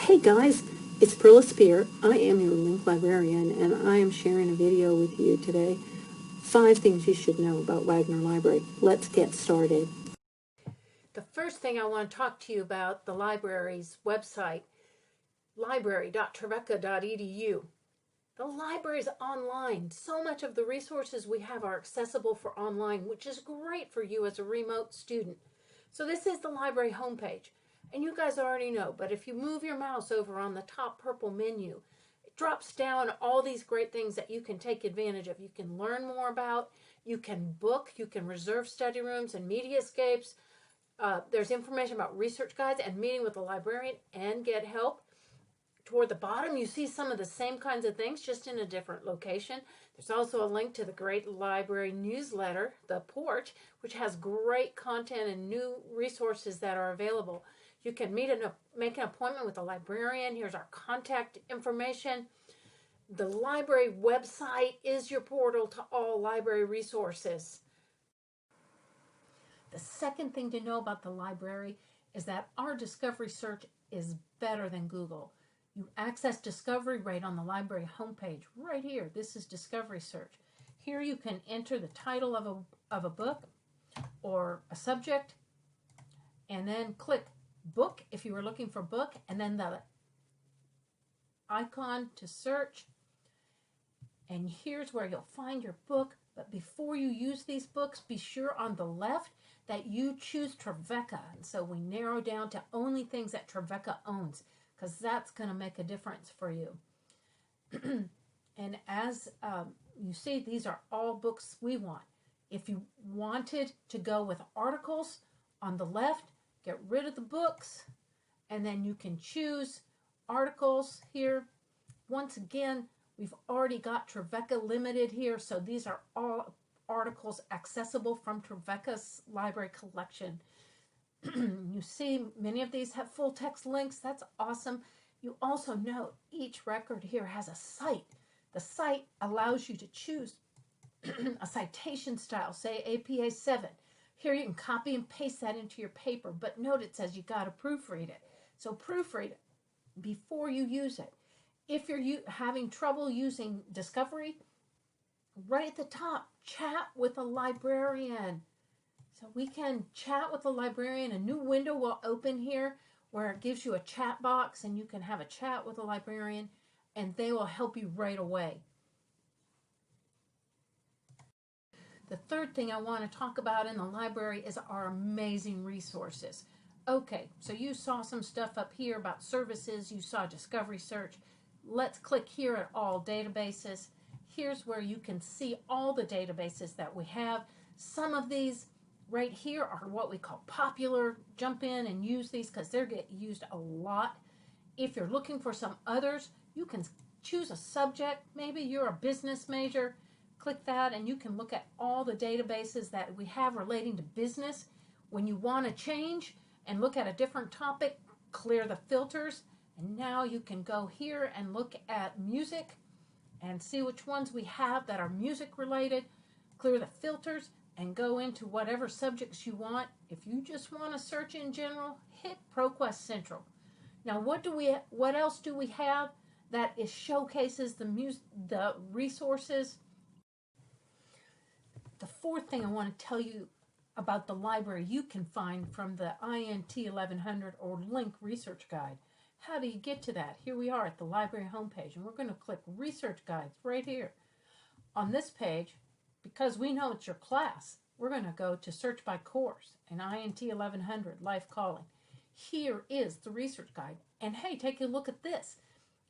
Hey guys, it's Perla Spear. I am your Link Librarian, and I am sharing a video with you today. 5 things you should know about Wagner Library. Let's get started. The first thing I want to talk to you about the library's website, library.trevecca.edu. The library is online. So much of the resources we have are accessible for online, which is great for you as a remote student. So this is the library homepage. And you guys already know, but if you move your mouse over on the top purple menu, it drops down all these great things that you can take advantage of. You can learn more about, you can book, you can reserve study rooms and mediascapes. There's information about research guides and meeting with a librarian and get help. Toward the bottom, you see some of the same kinds of things, just in a different location. There's also a link to the Great Library newsletter, The Porch, which has great content and new resources that are available. You can make an appointment with a librarian. Here's our contact information. The library website is your portal to all library resources. The second thing to know about the library is that our discovery search is better than Google. You access discovery right on the library homepage, right here. This is discovery search. Here you can enter the title of a book or a subject, and then click book if you were looking for book, and then the icon to search. And here's where you'll find your book. But before you use these books, be sure on the left that you choose Trevecca. And so we narrow down to only things that Trevecca owns, because that's going to make a difference for you. And as you see, these are all books we want. If you wanted to go with articles, on the left, get rid of the books, and then you can choose articles here. Once again, we've already got Trevecca Limited here, so these are all articles accessible from Trevecca's library collection. You see many of these have full text links. That's awesome. You also note each record here has a cite. The cite allows you to choose a citation style, say APA 7. Here you can copy and paste that into your paper, but note it says you got to proofread it. So proofread it before you use it. If you're having trouble using Discovery, right at the top, chat with a librarian. So we can chat with a librarian. A new window will open here where it gives you a chat box, and you can have a chat with a librarian, and they will help you right away. The third thing I want to talk about in the library is our amazing resources. Okay, so you saw some stuff up here about services. You saw Discovery Search. Let's click here at all databases. Here's where you can see all the databases that we have. Some of these right here are what we call popular. Jump in and use these because they're getting used a lot. If you're looking for some others, you can choose a subject. Maybe you're a business major. Click that and you can look at all the databases that we have relating to business. When you want to change and look at a different topic, clear the filters. And now you can go here and look at music and see which ones we have that are music related. Clear the filters and go into whatever subjects you want. If you just want to search in general, hit ProQuest Central. Now what else do we have that showcases the resources? The fourth thing I want to tell you about the library you can find from the INT 1100 or Link Research Guide. How do you get to that? Here we are at the library homepage, and we're going to click Research Guides right here. On this page, because we know it's your class, we're going to go to Search by Course and INT 1100 Life Calling. Here is the Research Guide. And hey, take a look at this.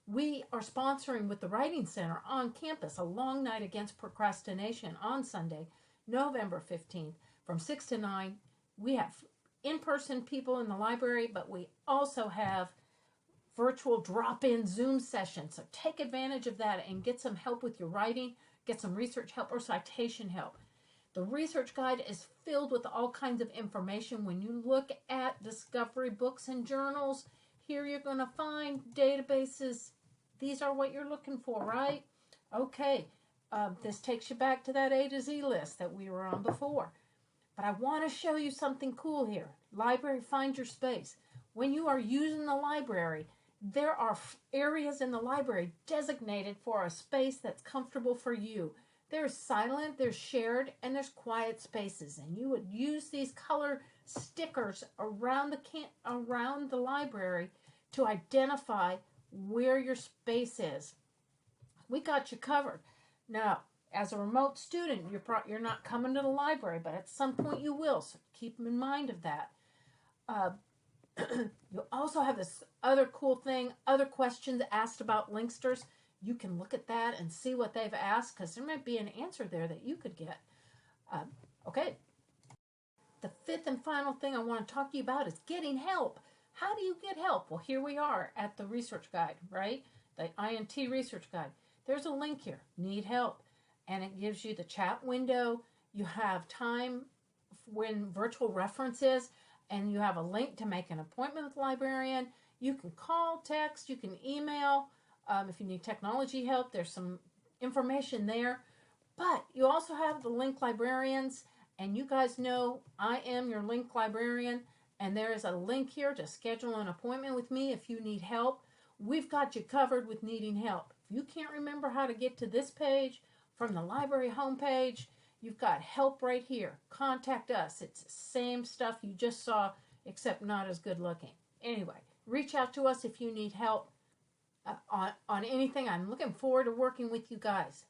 We are sponsoring with the Writing Center on campus a long night against procrastination on Sunday, November 15th from 6 to 9. We have in-person people in the library, but we also have virtual drop-in Zoom sessions. So take advantage of that and get some help with your writing, get some research help or citation help. The research guide is filled with all kinds of information. When you look at discovery books and journals, here you're going to find databases. These are what you're looking for, right? Okay, this takes you back to that A to Z list that we were on before. But I want to show you something cool here. Library Find Your Space. When you are using the library, There are areas in the library designated for a space that's comfortable for you. There's silent, there's shared, and there's quiet spaces. And you would use these color stickers around the library to identify where your space is. We got you covered. Now, as a remote student, you're not coming to the library, but at some point you will. So keep in mind of that. You also have this other cool thing, other questions asked about Linksters. You can look at that and see what they've asked, because there might be an answer there that you could get. Okay. The fifth and final thing I want to talk to you about is getting help. How do you get help? Well, here we are at the research guide, right? The INT research guide. There's a link here, need help. And it gives you the chat window. You have time when virtual reference is, and you have a link to make an appointment with the librarian. You can call, text, you can email. If you need technology help, there's some information there. But you also have the Link Librarians, and you guys know I am your Link Librarian, and there is a link here to schedule an appointment with me if you need help. We've got you covered with needing help. If you can't remember how to get to this page from the library homepage, you've got help right here. Contact us. It's the same stuff you just saw, except not as good looking. Anyway, reach out to us if you need help on anything. I'm looking forward to working with you guys.